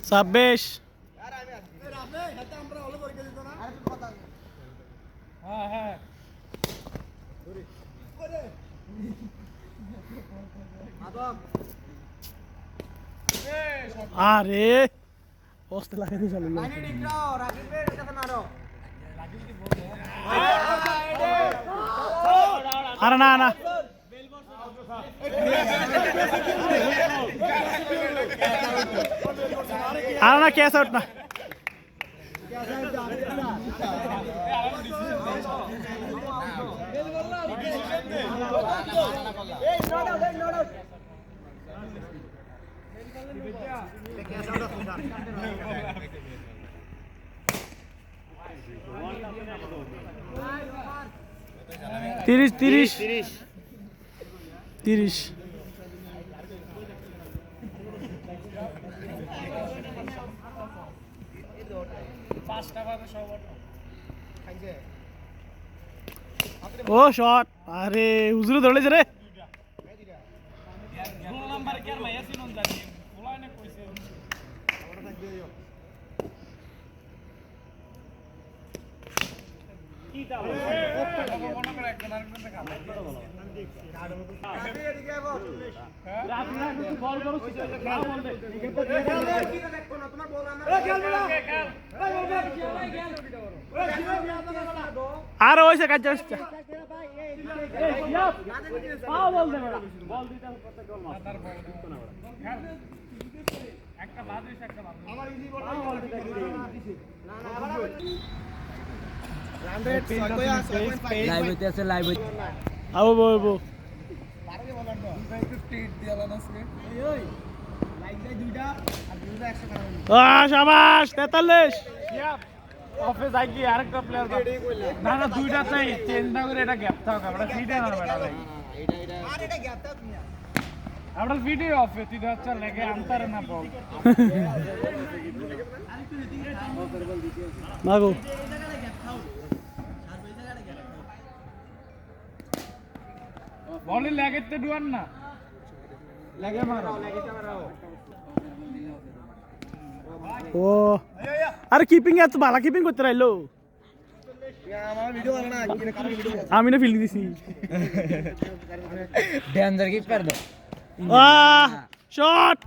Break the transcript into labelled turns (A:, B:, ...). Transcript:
A: ছাব্বিশ আরে পোস্ট লাগাতে চলে আরে না না আরে না ক্যাচ আউট না তিরিশ তিরিশ তিরিশ ও শট আরে হুজুরে ধরেছে রে আর ওইসে কাজ হচ্ছে শাবাশ 43 অফে যাই কি আরেকটা প্লেয়ার না না দুইটা চাই চেঞ্জ না করে এটা গ্যাপ থাক আমরা ফিটে না বেটা ভাই আর এটা গ্যাপ থাক না আমরা ফিটে অফে তিনটা চল লাগে আনতার না বল মাগো বলে লাগেতে ডুয়ান না লাগে মারো ও আরে কিপিং এত ভালো কিপিং করতে রাইলো আমার ভিডিও বানা না আমি না ফিল্ড দিছি ডেঞ্জার কিপার দাও শট